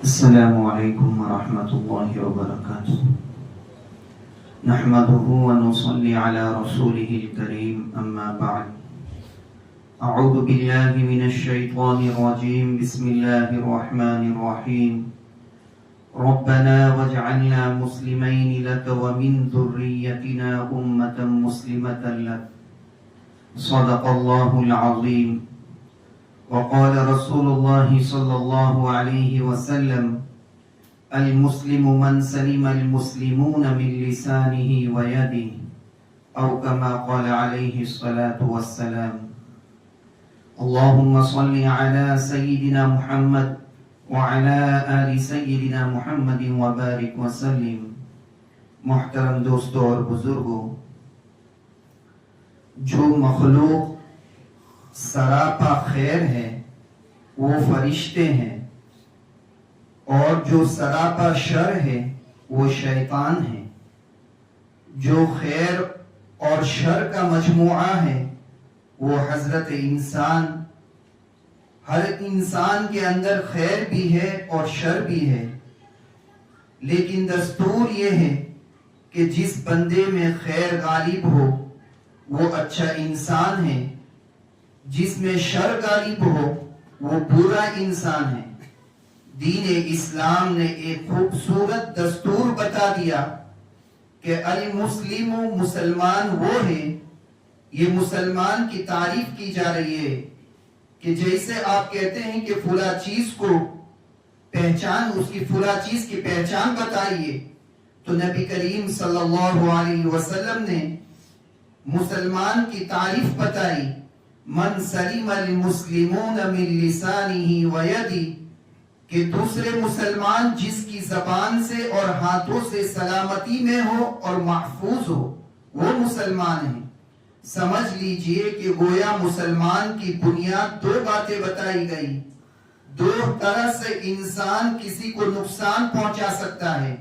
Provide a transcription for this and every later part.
السلام عليكم ورحمة الله وبركاته. نحمده ونصلي على رسوله الكريم، أما بعد. أعوذ بالله من الشيطان الرجيم. بسم الله الرحمن الرحيم. ربنا واجعلنا مسلمين لك ومن ذريتنا أمة مسلمة لك. صدق الله العظيم. وقال رسول الله صلى الله عليه وسلم: المسلم من سلم المسلمون من لسانه ويده، أو كما قال عليه الصلاة والسلام. اللهم صل على سيدنا محمد وعلى آل سيدنا محمد وبارك وسلم. محترم دوستوں اور بزرگوں، جو مخلوق سراپا خیر ہے وہ فرشتے ہیں، اور جو سراپا شر ہے وہ شیطان ہے. جو خیر اور شر کا مجموعہ ہے وہ حضرت انسان. ہر انسان کے اندر خیر بھی ہے اور شر بھی ہے، لیکن دستور یہ ہے کہ جس بندے میں خیر غالب ہو وہ اچھا انسان ہے، جس میں شر غالب ہو وہ برا انسان ہے. دین اسلام نے ایک خوبصورت دستور بتا دیا کہ المسلم، مسلمان وہ ہے. یہ مسلمان کی تعریف کی جا رہی ہے کہ جیسے آپ کہتے ہیں کہ فلاں چیز کو پہچان، اس کی فلاں چیز کی پہچان بتائیے، تو نبی کریم صلی اللہ علیہ وسلم نے مسلمان کی تعریف بتائی: من سلم المسلمون من لسانه ویدی، کہ دوسرے مسلمان جس کی زبان سے اور ہاتھوں سے سلامتی میں ہو اور محفوظ ہو وہ مسلمان ہے. سمجھ لیجئے کہ گویا مسلمان کی بنیاد دو باتیں بتائی گئی. دو طرح سے انسان کسی کو نقصان پہنچا سکتا ہے،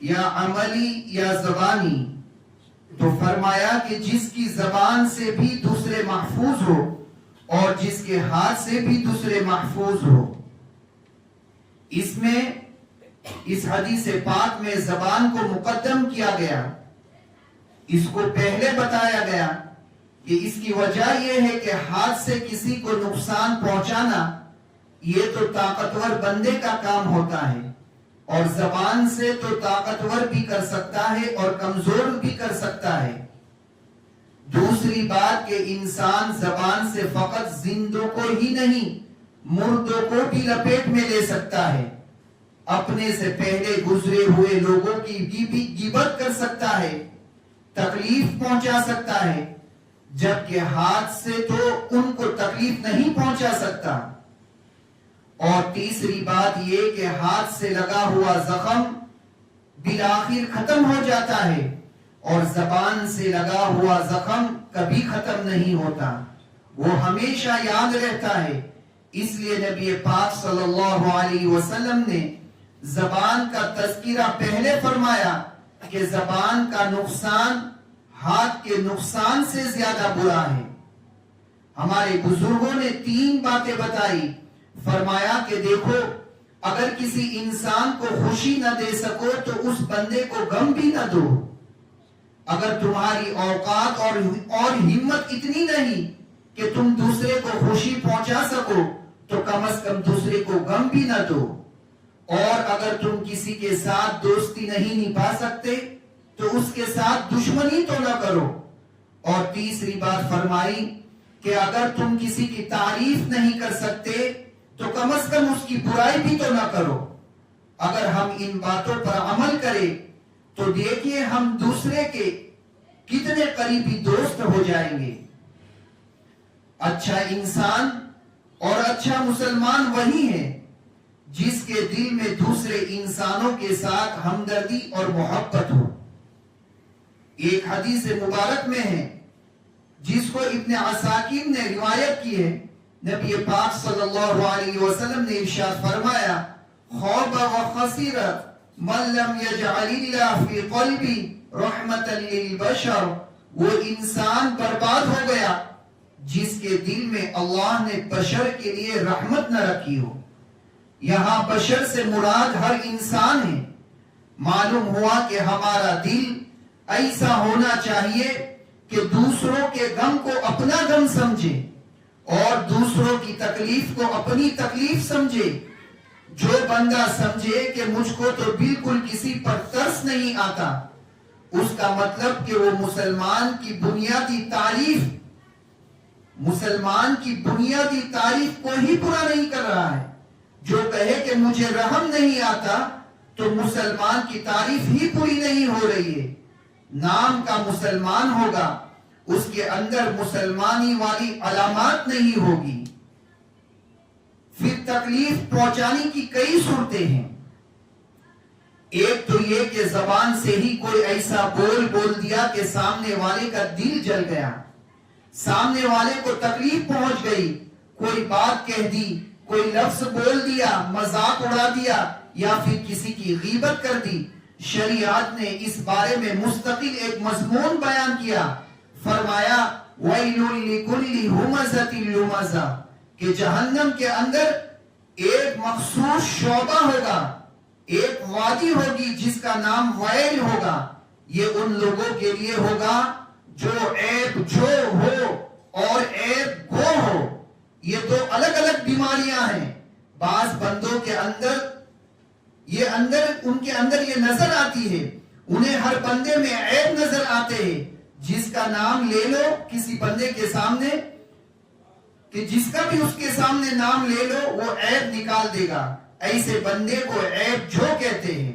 یا عملی یا زبانی. تو فرمایا کہ جس کی زبان سے بھی دوسرے محفوظ ہو اور جس کے ہاتھ سے بھی دوسرے محفوظ ہو. اس میں اس حدیث پاک میں زبان کو مقدم کیا گیا، اس کو پہلے بتایا گیا کہ اس کی وجہ یہ ہے کہ ہاتھ سے کسی کو نقصان پہنچانا یہ تو طاقتور بندے کا کام ہوتا ہے، اور زبان سے تو طاقتور بھی کر سکتا ہے اور کمزور بھی کر سکتا ہے. دوسری بات کہ انسان زبان سے فقط زندوں کو ہی نہیں مردوں کو بھی لپیٹ میں لے سکتا ہے. اپنے سے پہلے گزرے ہوئے لوگوں کی بھی غیبت کر سکتا ہے، تکلیف پہنچا سکتا ہے، جبکہ ہاتھ سے تو ان کو تکلیف نہیں پہنچا سکتا. اور تیسری بات یہ کہ ہاتھ سے لگا ہوا زخم بالآخر ختم ہو جاتا ہے، اور زبان سے لگا ہوا زخم کبھی ختم نہیں ہوتا، وہ ہمیشہ یاد رہتا ہے. اس لیے نبی پاک صلی اللہ علیہ وسلم نے زبان کا تذکرہ پہلے فرمایا کہ زبان کا نقصان ہاتھ کے نقصان سے زیادہ برا ہے. ہمارے بزرگوں نے 3 باتیں بتائی. فرمایا کہ دیکھو، اگر کسی انسان کو خوشی نہ دے سکو تو اس بندے کو غم بھی نہ دو. اگر تمہاری اوقات اور ہمت اتنی نہیں کہ تم دوسرے کو خوشی پہنچا سکو تو کم از کم دوسرے کو غم بھی نہ دو. اور اگر تم کسی کے ساتھ دوستی نہیں نبھا سکتے تو اس کے ساتھ دشمنی تو نہ کرو. اور تیسری بات فرمائی کہ اگر تم کسی کی تعریف نہیں کر سکتے تو کم از کم اس کی برائی بھی تو نہ کرو. اگر ہم ان باتوں پر عمل کریں تو دیکھیے ہم دوسرے کے کتنے قریبی دوست ہو جائیں گے. اچھا انسان اور اچھا مسلمان وہی ہے جس کے دل میں دوسرے انسانوں کے ساتھ ہمدردی اور محبت ہو. ایک حدیث مبارک میں ہے جس کو ابن عساکر نے روایت کی ہے. نبی پاک صلی اللہ علیہ وسلم نے ارشاد فرمایا: خوب و خسیرت من لم یجعل اللہ فی قلبی رحمتا للبشر. وہ انسان برباد ہو گیا جس کے دل میں اللہ نے بشر کے لیے رحمت نہ رکھی ہو. یہاں بشر سے مراد ہر انسان ہے۔ معلوم ہوا کہ ہمارا دل ایسا ہونا چاہیے کہ دوسروں کے غم کو اپنا غم سمجھے اور دوسروں کی تکلیف کو اپنی تکلیف سمجھے۔ جو بندہ سمجھے کہ مجھ کو تو بالکل کسی پر ترس نہیں آتا، اس کا مطلب کہ وہ مسلمان کی بنیادی تعریف کو ہی پورا نہیں کر رہا ہے۔ جو کہے کہ مجھے رحم نہیں آتا تو مسلمان کی تعریف ہی پوری نہیں ہو رہی ہے۔ نام کا مسلمان ہوگا، اس کے اندر مسلمانی والی علامات نہیں ہوگی۔ پھر تکلیف پہنچانے کی کئی صورتیں ہیں۔ ایک تو یہ کہ زبان سے ہی کوئی ایسا بول دیا کہ سامنے والے کا دل جل گیا، سامنے والے کو تکلیف پہنچ گئی، کوئی بات کہہ دی، کوئی لفظ بول دیا، مذاق اڑا دیا یا پھر کسی کی غیبت کر دی۔ شریعت نے اس بارے میں مستقل ایک مضمون بیان کیا، فرمایا وَيْلٌ لِكُلِّ هُمَزَةٍ لُمَزَةٍ کہ جہنم کے اندر ایک مخصوص شعبہ ہوگا، ایک وادی ہوگی جس کا نام ویل ہوگا۔ یہ ان لوگوں کے لیے ہوگا جو عیب جو ہو اور عیب گو ہو۔ یہ دو الگ الگ بیماریاں ہیں۔ بعض بندوں کے اندر ان کے اندر یہ نظر آتی ہے، انہیں ہر بندے میں عیب نظر آتے ہیں۔ جس کا نام لے لو کسی بندے کے سامنے، کہ جس کا بھی اس کے سامنے نام لے لو وہ عیب نکال دے گا۔ ایسے بندے کو عیب جو کہتے ہیں،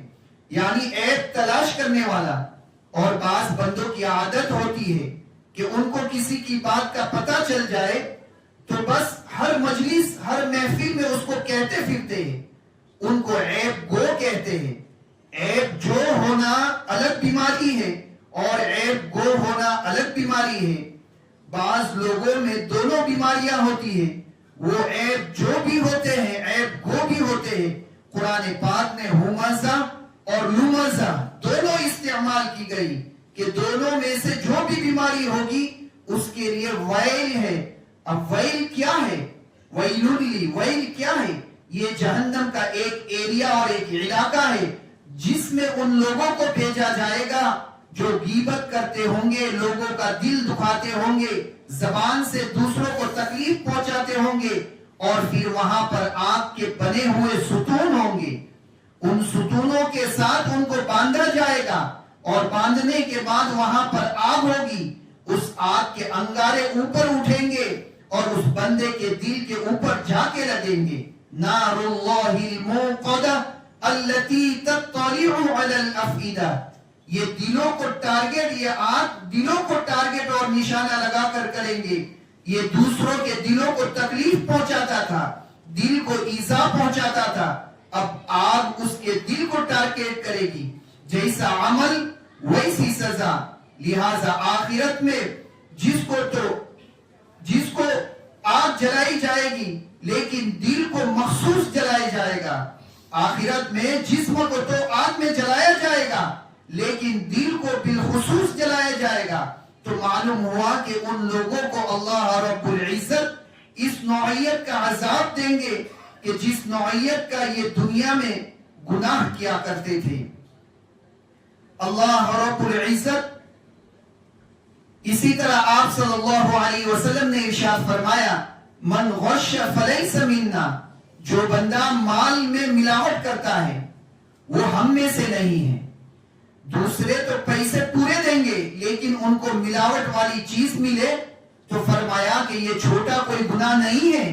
یعنی عیب تلاش کرنے والا۔ اور بعض بندوں کی عادت ہوتی ہے کہ ان کو کسی کی بات کا پتہ چل جائے تو بس ہر مجلس ہر محفل میں اس کو کہتے پھرتے ہیں، ان کو عیب گو کہتے ہیں۔ عیب جو ہونا الگ بیماری ہے اور عیب گو ہونا الگ بیماری ہے۔ بعض لوگوں میں دونوں بیماریاں ہوتی ہیں، وہ عیب جو بھی ہوتے ہیں عیب گو بھی ہوتے ہیں۔ قرآن پاک نے ہمزہ اور لمزہ دونوں استعمال کی گئی کہ دونوں میں سے جو بھی بیماری ہوگی اس کے لیے ویل ہے۔ اب ویل کیا ہے؟ ویل کیا ہے؟ یہ جہنم کا ایک ایریا اور ایک علاقہ ہے جس میں ان لوگوں کو بھیجا جائے گا جو غیبت کرتے ہوں گے، لوگوں کا دل دکھاتے ہوں گے، زبان سے دوسروں کو تکلیف پہنچاتے ہوں گے، اور پھر وہاں پر آگ کے بنے ہوئے ستون ہوں گے۔ ان ستونوں کے ساتھ ان کو باندھا جائے گا اور باندھنے کے بعد وہاں پر آگ ہوگی۔ اس آگ کے انگارے اوپر اٹھیں گے اور اس بندے کے دل کے اوپر جا کے لگیں گے۔ نار اللہ الموقدہ التي تطلع على الافئدہ، یہ دلوں کو ٹارگٹ، یہ آگ دلوں کو ٹارگٹ اور نشانہ لگا کر کریں گے۔ یہ دوسروں کے دلوں کو تکلیف پہنچاتا تھا، دل کو ایذا پہنچاتا تھا، اب آگ اس کے دل کو ٹارگٹ کرے گی۔ جیسا عمل ویسی سزا۔ لہذا آخرت میں جس کو آگ جلائی جائے گی لیکن دل کو مخصوص جلایا جائے گا۔ آخرت میں جسم کو تو آگ میں جلایا جائے گا لیکن دل کو بالخصوص جلایا جائے گا۔ تو معلوم ہوا کہ ان لوگوں کو اللہ رب العزت اس نوعیت کا عذاب دیں گے کہ جس نوعیت کا یہ دنیا میں گناہ کیا کرتے تھے۔ اللہ رب العزت اسی طرح آپ صلی اللہ علیہ وسلم نے ارشاد فرمایا من غش فلیس منا، جو بندہ مال میں ملاوٹ کرتا ہے وہ ہم میں سے نہیں ہے۔ دوسرے تو پیسے پورے دیں گے لیکن ان کو ملاوٹ والی چیز ملے تو فرمایا کہ یہ چھوٹا کوئی گناہ نہیں ہے۔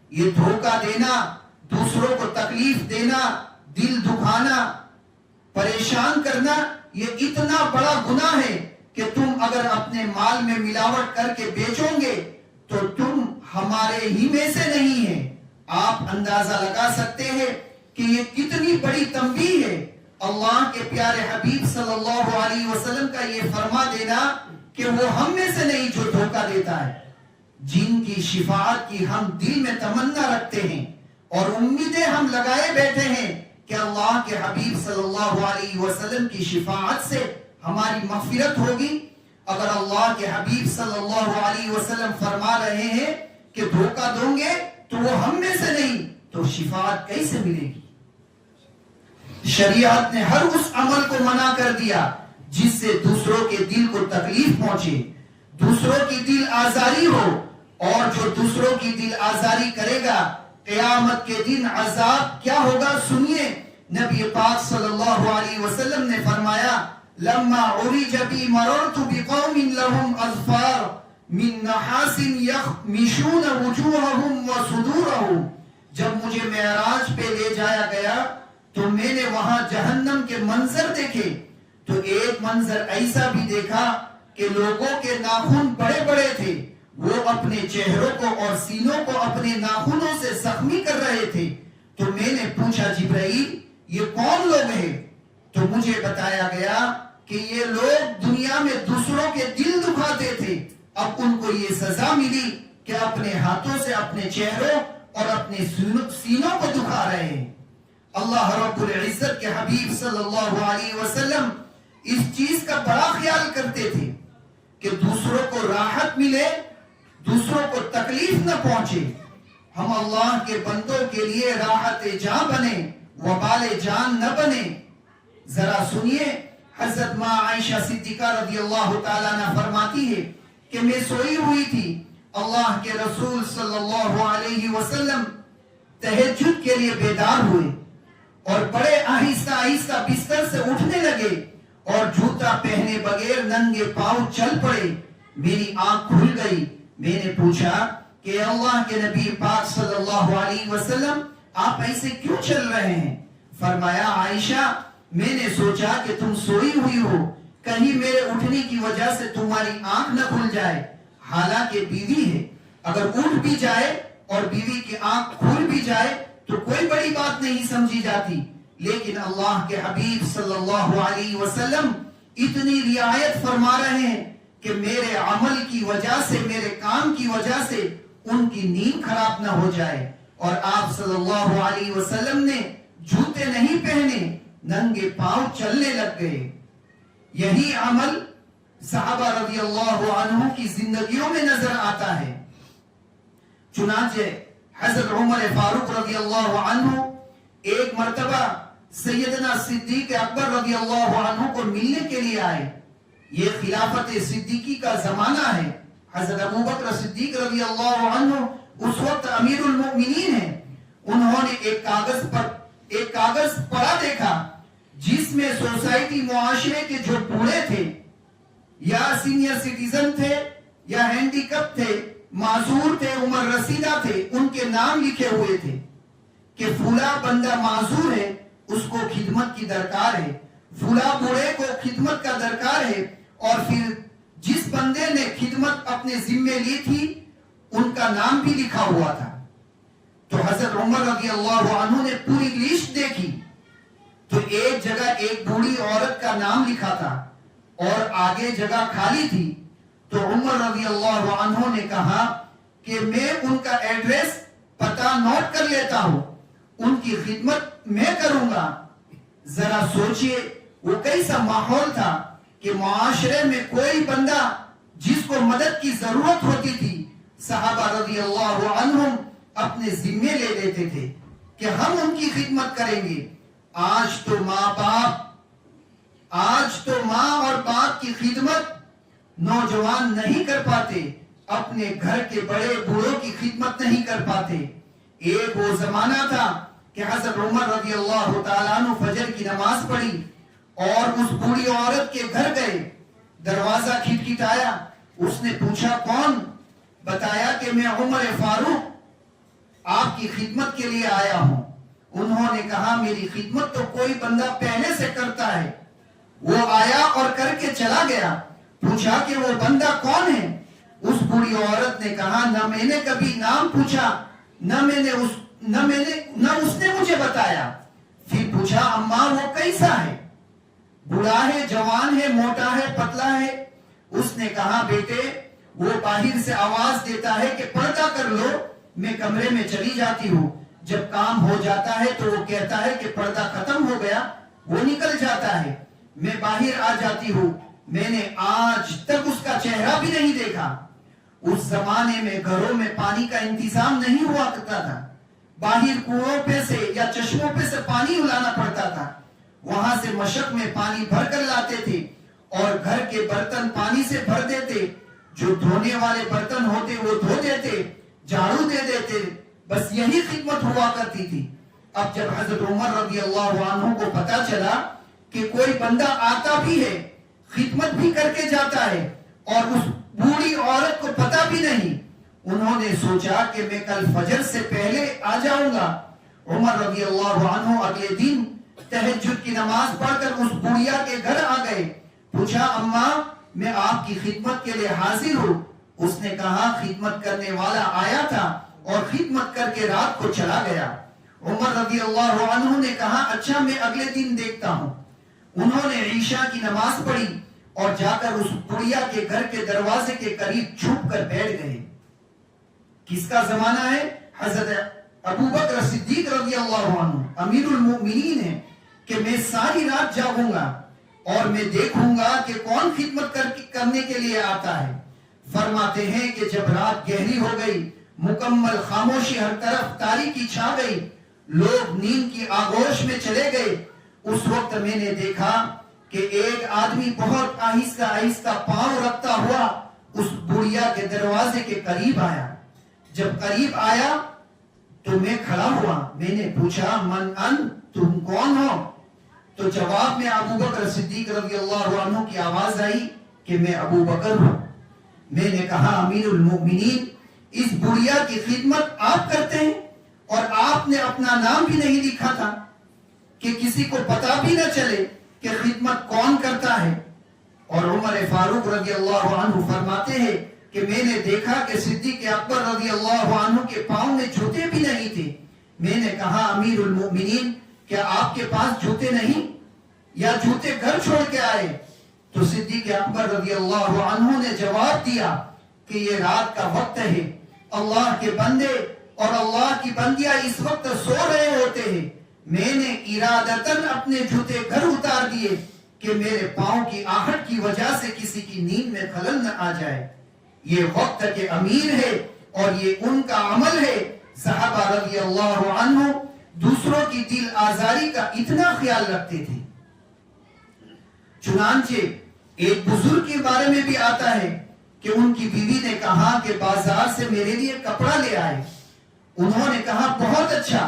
یہ دھوکہ دینا، دوسروں کو تکلیف دینا، دل دکھانا، پریشان کرنا، یہ اتنا بڑا گناہ ہے کہ تم اگر اپنے مال میں ملاوٹ کر کے بیچو گے تو تم ہمارے ہی میں سے نہیں ہیں۔ آپ اندازہ لگا سکتے ہیں کہ یہ کتنی بڑی تنبیہ ہے۔ اللہ کے پیارے حبیب صلی اللہ علیہ وسلم کا یہ فرما دینا کہ وہ ہم میں سے نہیں جو دھوکہ دیتا ہے۔ جن کی شفاعت کی ہم دل میں تمنا رکھتے ہیں اور امیدیں ہم لگائے بیٹھے ہیں کہ اللہ کے حبیب صلی اللہ علیہ وسلم کی شفاعت سے ہماری مغفرت ہوگی، اگر اللہ کے حبیب صلی اللہ علیہ وسلم فرما رہے ہیں کہ دھوکہ دوں گے تو وہ ہم میں سے نہیں، تو شفاعت کیسے ملے گی؟ شریعت نے ہر اس عمل کو منع کر دیا جس سے دوسروں کے دل کو تکلیف پہنچے، دوسروں کی دل آزاری ہو، اور جو دوسروں کی دل آزاری کرے گا قیامت کے دن عذاب کیا ہوگا سنیے۔ نبی پاک صلی اللہ علیہ وسلم نے فرمایا لما عرج بی مررت بقوم لهم اظفار من نحاس یخمشون وجوہهم وصدورهم، جب مجھے معراج پہ لے جایا گیا تو میں نے وہاں جہنم کے منظر دیکھے، تو ایک منظر ایسا بھی دیکھا کہ لوگوں کے ناخن بڑے بڑے تھے، وہ اپنے چہروں کو اور سینوں کو اپنے ناخنوں سے زخمی کر رہے تھے۔ تو میں نے پوچھا جبرائیل یہ کون لوگ ہیں؟ تو مجھے بتایا گیا کہ یہ لوگ دنیا میں دوسروں کے دل دکھاتے تھے، اب ان کو یہ سزا ملی کہ اپنے ہاتھوں سے اپنے چہروں اور اپنے سینوں کو دکھا رہے ہیں۔ اللہ رب العزت کے حبیب صلی اللہ علیہ وسلم اس چیز کا بڑا خیال کرتے تھے کہ دوسروں کو راحت ملے، دوسروں کو تکلیف نہ پہنچے۔ ہم اللہ کے بندوں کے لیے راحت جاں بنے، وبال جان نہ بنے۔ ذرا سنیے، حضرت ماں عائشہ صدیقہ رضی اللہ تعالیٰ عنہ فرماتی ہے کہ میں سوئی ہوئی تھی، اللہ کے رسول صلی اللہ علیہ وسلم تہجد کے لیے بیدار ہوئے اور بڑے آہستہ آہستہ بستر سے اٹھنے لگے اور جوتا پہنے بغیر ننگے پاؤں چل پڑے۔ میری آنکھ کھل گئی، میں نے پوچھا کہ اللہ کے نبی پاک صلی اللہ علیہ وسلم آپ ایسے کیوں چل رہے ہیں؟ فرمایا عائشہ میں نے سوچا کہ تم سوئی ہوئی ہو، کہیں میرے اٹھنے کی وجہ سے تمہاری آنکھ نہ کھل جائے، حالانکہ بیوی ہے، اگر اٹھ بھی جائے اور بیوی کی آنکھ کھل بھی جائے تو کوئی بڑی بات نہیں سمجھی جاتی، لیکن اللہ کے حبیب صلی اللہ علیہ وسلم اتنی رعایت فرما رہے ہیں کہ میرے عمل کی وجہ سے، میرے کام کی وجہ سے ان کی نیند خراب نہ ہو جائے، اور آپ صلی اللہ علیہ وسلم نے جوتے نہیں پہنے، ننگے پاؤں چلنے لگ گئے۔ یہی عمل صحابہ رضی اللہ عنہ کی زندگیوں میں نظر آتا ہے۔ چنانچہ حضرت عمر فاروق رضی اللہ عنہ ایک مرتبہ سیدنا صدیق اکبر رضی اللہ عنہ کو ملنے کے لیے آئے۔ یہ خلافت صدیقی کا زمانہ ہے، حضرت ابوبکر صدیق رضی اللہ عنہ اس وقت امیر المؤمنین ہیں۔ انہوں نے ایک کاغذ پڑھا دیکھا جس میں سوسائٹی معاشرے کے جو بوڑھے تھے یا سینئر سٹیزن تھے یا ہینڈی کپ تھے، معذور تھے، عمر رسیدہ تھے، ان کے نام لکھے ہوئے تھے کہ فلاں بندہ معذور ہے، اس کو خدمت کی درکار ہے، فلاں بوڑھے کو خدمت کا درکار ہے، اور پھر جس بندے نے خدمت اپنے ذمے لی تھی ان کا نام بھی لکھا ہوا تھا۔ تو حضرت عمر رضی اللہ عنہ نے پوری لسٹ دیکھی تو ایک جگہ ایک بوڑھی عورت کا نام لکھا تھا اور آگے جگہ خالی تھی۔ تو عمر رضی اللہ عنہ نے کہا کہ میں ان کا ایڈریس پتہ نوٹ کر لیتا ہوں، ان کی خدمت میں کروں گا۔ ذرا سوچئے وہ کیسا ماحول تھا کہ معاشرے میں کوئی بندہ جس کو مدد کی ضرورت ہوتی تھی صحابہ رضی اللہ عنہم اپنے ذمے لے لیتے تھے کہ ہم ان کی خدمت کریں گے۔ آج تو ماں اور باپ کی خدمت نوجوان نہیں کر پاتے، اپنے گھر کے بڑے بوڑھوں کی خدمت نہیں کر پاتے۔ ایک وہ زمانہ تھا کہ حضرت عمر رضی اللہ تعالیٰ عنہ فجر کی نماز پڑھی اور اس بوڑھی عورت کے گھر گئے، دروازہ کھٹکھٹایا، اس نے پوچھا کون؟ بتایا کہ میں عمر فاروق آپ کی خدمت کے لیے آیا ہوں۔ انہوں نے کہا میری خدمت تو کوئی بندہ پہلے سے کرتا ہے۔ وہ آیا اور کر کے چلا گیا۔ پوچھا کہ وہ بندہ کون ہے؟ اس بوڑھی عورت نے کہا نہ میں نے کبھی نام پوچھا، نہ اس نے مجھے بتایا۔ پھر پوچھا اماں وہ کیسا ہے؟ بوڑھا ہے، جوان ہے، موٹا ہے، پتلا ہے؟ اس نے کہا بیٹے وہ باہر سے آواز دیتا ہے کہ پردہ کر لو، میں کمرے میں چلی جاتی ہوں، جب کام ہو جاتا ہے تو وہ کہتا ہے کہ پردہ ختم ہو گیا، وہ نکل جاتا ہے، میں باہر آ جاتی ہوں، میں نے آج تک اس کا چہرہ بھی نہیں دیکھا۔ اس زمانے میں گھروں میں پانی کا انتظام نہیں ہوا کرتا تھا، باہر کنووں پہ سے یا چشموں پہ سے پانی لانا پڑتا تھا، وہاں سے مشق میں پانی بھر کر لاتے تھے اور گھر کے برتن پانی سے بھر دیتے، جو دھونے والے برتن ہوتے وہ دھو دیتے، جھاڑو دے دیتے، بس یہی خدمت ہوا کرتی تھی۔ اب جب حضرت عمر رضی اللہ عنہ کو پتا چلا کہ کوئی بندہ آتا بھی ہے، خدمت بھی کر کے جاتا ہے اور اس بوڑھی عورت کو پتا بھی نہیں، انہوں نے سوچا کہ میں کل فجر سے پہلے آ جاؤں گا۔ عمر رضی اللہ عنہ اگلے دن تہجد کی نماز پڑھ کر اس بڑھیا کے گھر آ گئے، پوچھا اماں میں آپ کی خدمت کے لیے حاضر ہوں۔ اس نے کہا خدمت کرنے والا آیا تھا اور خدمت کر کے رات کو چلا گیا۔ عمر رضی اللہ عنہ نے کہا اچھا میں اگلے دن دیکھتا ہوں۔ انہوں نے عشاء کی نماز پڑھی اور جا کر اس بڑھیا کے گھر کے دروازے کے قریب چھپ کر بیٹھ گئے۔ کس کا زمانہ ہے؟ حضرت ابو بکر صدیق رضی اللہ عنہ امیر المؤمنین ہے کہ میں ساری رات جاگوں گا اور میں دیکھوں گا کہ کون خدمت کرنے کے لیے آتا ہے۔ فرماتے ہیں کہ جب رات گہری ہو گئی، مکمل خاموشی، ہر طرف تاریکی چھا گئی، لوگ نیند کی آغوش میں چلے گئے، اس وقت میں نے دیکھا کہ ایک آدمی بہت آہستہ آہستہ پاؤں رکھتا ہوا اس بڑھیا کے دروازے کے قریب آیا۔ جب قریب آیا تو میں کھڑا ہوا، میں نے پوچھا من ان، تم کون ہو؟ تو جواب میں ابو بکر صدیق رضی اللہ عنہ کی آواز آئی کہ میں ابو بکر ہوں۔ میں نے کہا امیر المؤمنین اس بڑھیا کی خدمت آپ کرتے ہیں اور آپ نے اپنا نام بھی نہیں لکھا تھا کہ کسی کو پتا بھی نہ چلے کہ خدمت کون کرتا ہے۔ اور عمر فاروق رضی اللہ عنہ فرماتے ہیں کہ میں نے دیکھا کہ صدیق اکبر رضی اللہ عنہ کے پاؤں میں جوتے بھی نہیں تھے۔ میں نے کہا امیر المؤمنین کیا آپ کے پاس جوتے نہیں یا جوتے گھر چھوڑ کے آئے؟ تو صدیق اکبر رضی اللہ عنہ نے جواب دیا کہ یہ رات کا وقت ہے، اللہ کے بندے اور اللہ کی بندیاں اس وقت سو رہے ہوتے ہیں، میں نے ارادتاً اپنے جوتے گھر اتار دیے کہ میرے پاؤں کی آہٹ کی وجہ سے کسی کی نیند میں خلل نہ آ جائے۔ یہ وقت کے امیر ہے اور یہ ان کا عمل ہے۔ صحابہ رضی اللہ عنہ دوسروں کی دل آزاری کا اتنا خیال رکھتے تھے۔ چنانچہ ایک بزرگ کے بارے میں بھی آتا ہے کہ ان کی بیوی نے کہا کہ بازار سے میرے لیے کپڑا لے آئے۔ انہوں نے کہا بہت اچھا۔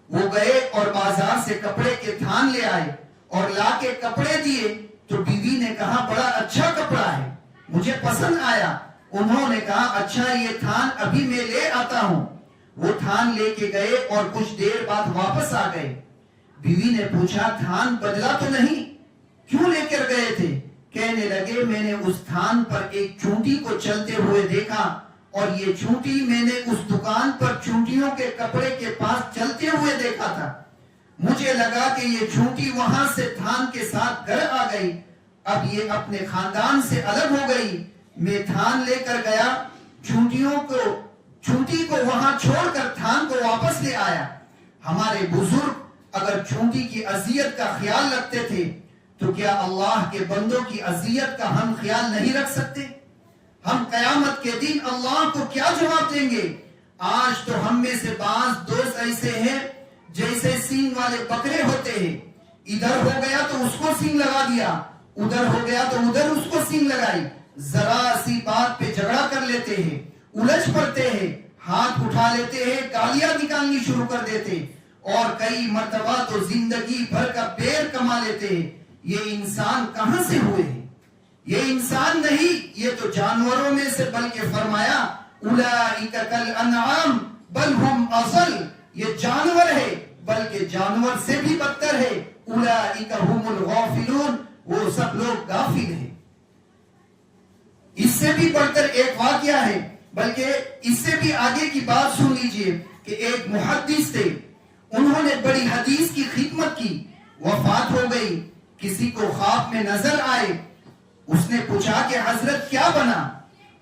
وہ گئے اور بازار سے کپڑے کے تھان لے آئے اور لا کے کپڑے دیے تو بیوی نے کہا بڑا اچھا کپڑا ہے، مجھے پسند آیا۔ انہوں نے کہا اچھا یہ تھان ابھی میں لے آتا ہوں۔ وہ تھان لے کے گئے اور کچھ دیر بعد واپس آ گئے۔ بیوی نے پوچھا تھان بدلا تو نہیں، کیوں لے کر گئے تھے؟ کہنے لگے میں نے اس تھان پر ایک چونٹی کو چلتے ہوئے دیکھا اور یہ چونٹی میں نے اس دکان پر چونٹیوں کے کپڑے کے پاس چلتے ہوئے دیکھا تھا، مجھے لگا کہ یہ چونٹی وہاں سے تھان کے ساتھ گھر آ گئی، اب یہ اپنے خاندان سے الگ ہو گئی۔ میں تھان لے کر گیا، چونٹی کو وہاں چھوڑ کر تھان کو واپس لے آیا۔ ہمارے بزرگ اگر چونٹی کی اذیت کا خیال رکھتے تھے تو کیا اللہ کے بندوں کی اذیت کا ہم خیال نہیں رکھ سکتے؟ ہم قیامت کے دن اللہ کو کیا جواب دیں گے؟ آج تو ہم میں سے بعض دوست ایسے ہیں جیسے سینگ والے بکرے ہوتے ہیں، ادھر ہو گیا تو اس کو سینگ لگا دیا، ادھر ہو گیا تو ادھر اس کو سینگ لگائی، ذرا سی بات پہ جھگڑا کر لیتے ہیں، الجھ پڑتے ہیں، ہاتھ اٹھا لیتے ہیں، گالیاں نکالنی شروع کر دیتے اور کئی مرتبہ تو زندگی بھر کا بیر کما لیتے ہیں۔ یہ انسان کہاں سے ہوئے ہیں؟ یہ انسان نہیں، یہ تو جانوروں میں سے، بلکہ فرمایا اولئک کالانعام بل ہم اضل، یہ جانور ہے بلکہ جانور سے بھی بدتر ہے، اولئک هم الغافلون، وہ سب لوگ غافل ہیں۔ اس سے بھی بڑھ کر ایک واقعہ ہے، بلکہ اس سے بھی آگے کی بات سن لیجئے کہ ایک محدث تھے، انہوں نے بڑی حدیث کی خدمت کی، وفات ہو گئی، کسی کو خواب میں نظر آئے، اس نے پوچھا کہ حضرت کیا بنا؟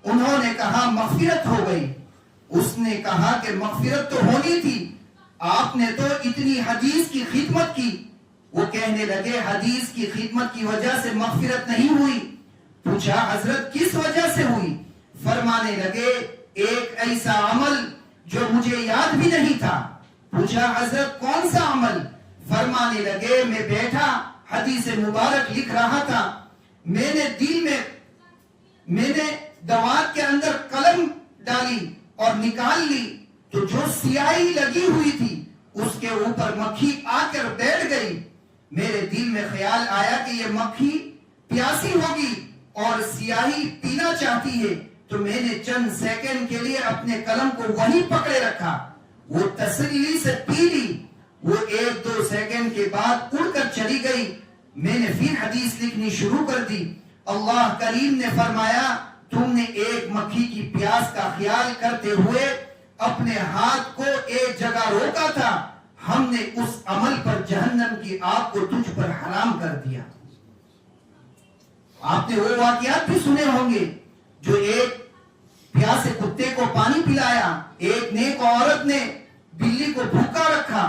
انہوں نے کہا مغفرت ہو گئی۔ اس نے کہا کہ مغفرت تو ہونی تھی، آپ نے تو اتنی حدیث کی خدمت کی۔ وہ کہنے لگے حدیث کی خدمت کی وجہ سے مغفرت نہیں ہوئی۔ پوچھا حضرت کس وجہ سے ہوئی؟ فرمانے لگے ایک ایسا عمل جو مجھے یاد بھی نہیں تھا، پوچھا حضرت کون سا عمل؟ فرمانے لگے میں بیٹھا حدیث مبارک لکھ رہا تھا، میں نے دل میں نے دوات کے اندر قلم ڈالی اور نکال لی تو جو سیاہی لگی ہوئی تھی اس کے اوپر مکھی آ کر بیٹھ گئی۔ میرے دل میں خیال آیا کہ یہ مکھی پیاسی ہوگی اور سیاہی پینا چاہتی ہے، تو میں نے چند سیکنڈ کے لیے اپنے قلم کو وہیں پکڑے رکھا، وہ تسلی سے پی لی، وہ 1-2 سیکنڈ کے بعد اڑ کر چلی گئی۔ میں نے پھر حدیث لکھنی شروع کر دی۔ اللہ کریم نے فرمایا تم نے ایک مکھی کی پیاس کا خیال کرتے ہوئے اپنے ہاتھ کو ایک جگہ روکا تھا، ہم نے اس عمل پر جہنم کی آگ کو تجھ پر حرام کر دیا۔ آپ نے وہ واقعات بھی سنے ہوں گے، جو ایک پیاسے کتے کو پانی پلایا، ایک نیک عورت نے بلی کو بھوکا رکھا،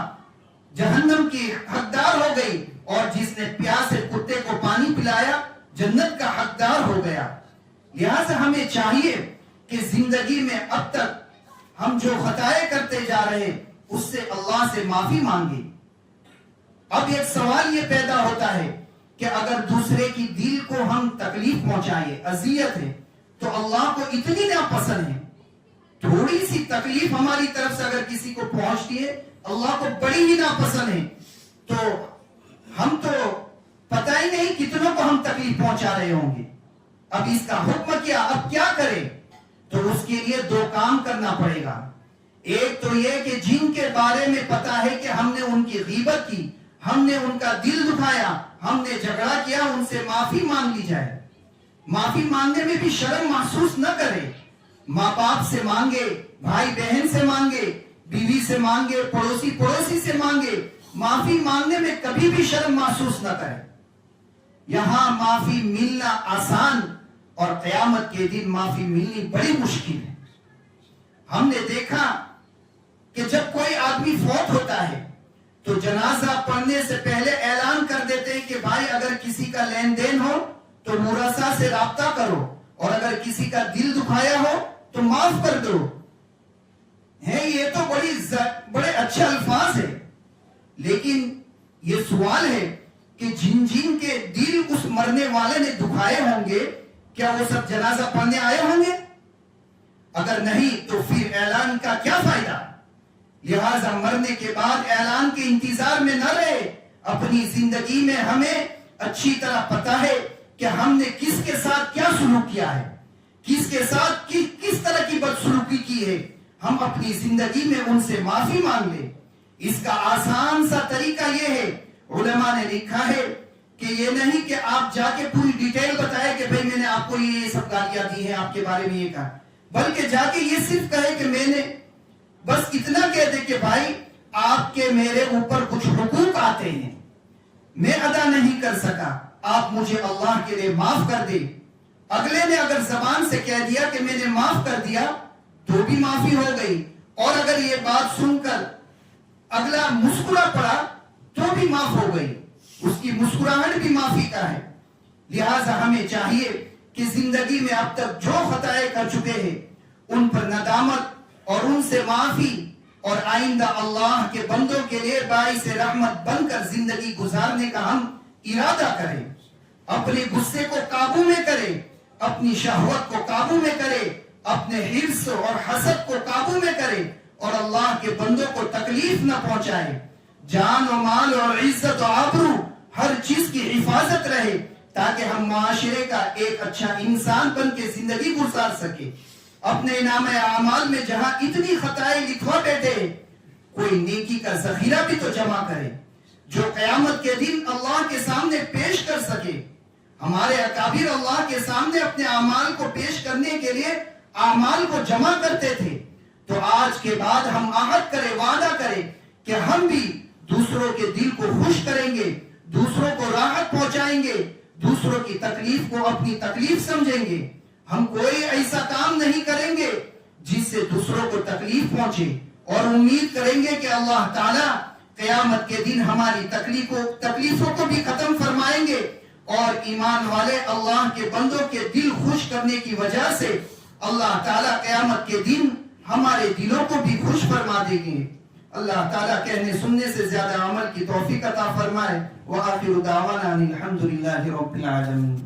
جہنم کی حقدار ہو گئی، اور جس نے پیاسے کتے کو پانی پلایا جنت کا حقدار ہو گیا۔ لہذا ہمیں چاہیے کہ زندگی میں اب تک ہم جو خطائیں کرتے جا رہے اس سے اللہ سے معافی مانگے۔ اب ایک سوال یہ پیدا ہوتا ہے کہ اگر دوسرے کی دل کو ہم تکلیف پہنچائے، اذیت ہے، تو اللہ کو اتنی ناپسند ہے۔ تھوڑی سی تکلیف ہماری طرف سے اگر کسی کو پہنچتی ہے اللہ کو بڑی ہی ناپسند ہے، تو ہم تو پتہ ہی نہیں کتنوں کو ہم تکلیف پہنچا رہے ہوں گے۔ اب اس کا حکم کیا، اب کیا کرے؟ تو اس کے لیے 2 کام کرنا پڑے گا۔ ایک تو یہ کہ جن کے بارے میں پتا ہے کہ ہم نے ان کی غیبت کی، ہم نے ان کا دل دکھایا، ہم نے جھگڑا کیا، ان سے معافی مانگ لی جائے۔ معافی مانگنے میں بھی شرم محسوس نہ کرے، ماں باپ سے مانگے، بھائی بہن سے مانگے، بیوی سے مانگے، پڑوسی سے مانگے، معافی مانگنے میں کبھی بھی شرم محسوس نہ کرے۔ یہاں معافی ملنا آسان اور قیامت کے دن معافی ملنی بڑی مشکل ہے۔ ہم نے دیکھا کہ جب کوئی آدمی فوت ہوتا ہے تو جنازہ پڑھنے سے پہلے اعلان کر دیتے ہیں کہ بھائی اگر کسی کا لین دین ہو تو مرثا سے رابطہ کرو، اور اگر کسی کا دل دکھایا ہو تو معاف کر دو۔ یہ تو بڑے اچھے الفاظ ہیں، لیکن یہ سوال ہے کہ جن کے دل اس مرنے والے نے دکھائے ہوں گے کیا وہ سب جنازہ پڑھنے آئے ہوں گے؟ اگر نہیں تو پھر اعلان کا کیا فائدہ؟ لہذا مرنے کے بعد اعلان کے انتظار میں نہ رہے۔ اپنی زندگی میں ہمیں اچھی طرح پتا ہے کہ ہم نے کس کے ساتھ کیا سلوک کیا ہے، کس کے ساتھ کس طرح کی بدسلوکی کی ہے، ہم اپنی زندگی میں ان سے معافی مانگ لیں۔ اس کا آسان سا طریقہ یہ ہے، علماء نے لکھا ہے کہ یہ نہیں کہ آپ جا کے پوری ڈیٹیل بتائے کہ بھئی میں نے آپ کو یہ سب گالیاں دی ہیں، آپ کے بارے میں یہ کہا، بلکہ جا کے یہ صرف کہے کہ میں نے بس اتنا کہہ دے کہ بھائی آپ کے میرے اوپر کچھ حقوق آتے ہیں، میں ادا نہیں کر سکا، آپ مجھے اللہ کے لیے معاف کر دے۔ اگلے نے اگر زبان سے کہہ دیا کہ میں نے معاف کر دیا تو بھی معافی ہو گئی، اور اگر یہ بات سن کر اگلا مسکرا پڑا تو بھی معاف ہو گئی، اس کی مسکراہٹ بھی معافی کا ہے۔ لہٰذا ہمیں چاہیے کہ زندگی میں اب تک جو خطائیں کر چکے ہیں ان پر ندامت اور ان سے معافی، اور آئندہ اللہ کے بندوں کے لیے باعث رحمت بن کر زندگی گزارنے کا ہم ارادہ کریں۔ اپنے غصے کو قابو میں کریں، اپنی شہوت کو قابو میں کریں، اپنے حرص اور حسد کو قابو میں کریں، اور اللہ کے بندوں کو تکلیف نہ پہنچائے۔ جان و مال اور عزت و آبرو ہر چیز کی حفاظت رہے، تاکہ ہم معاشرے کا ایک اچھا انسان بن کے زندگی گزار سکے۔ اپنے نام اعمال میں جہاں اتنی خطائیں لکھوا بیٹھے، کوئی نیکی کا ذخیرہ بھی تو جمع کرے جو قیامت کے دن اللہ کے سامنے پیش کر سکے۔ ہمارے اکابر اللہ کے سامنے اپنے اعمال کو پیش کرنے کے لیے اعمال کو جمع کرتے تھے، تو آج کے بعد ہم عہد کریں، وعدہ کریں کہ ہم بھی دوسروں کے دل کو خوش کریں گے، دوسروں کو راحت پہنچائیں گے، دوسروں کی تکلیف کو اپنی تکلیف سمجھیں گے۔ ہم کوئی ایسا کام نہیں کریں گے جس سے دوسروں کو تکلیف پہنچے، اور امید کریں گے کہ اللہ تعالیٰ قیامت کے دن ہماری تکلیفوں کو بھی ختم فرمائیں گے، اور ایمان والے اللہ کے بندوں کے دل خوش کرنے کی وجہ سے اللہ تعالیٰ قیامت کے دن ہمارے دلوں کو بھی خوش فرما دیں گے۔ اللہ تعالیٰ کہنے سننے سے زیادہ عمل کی توفیق عطا فرمائے. وآخر دعوانا الحمد للہ رب العالمین.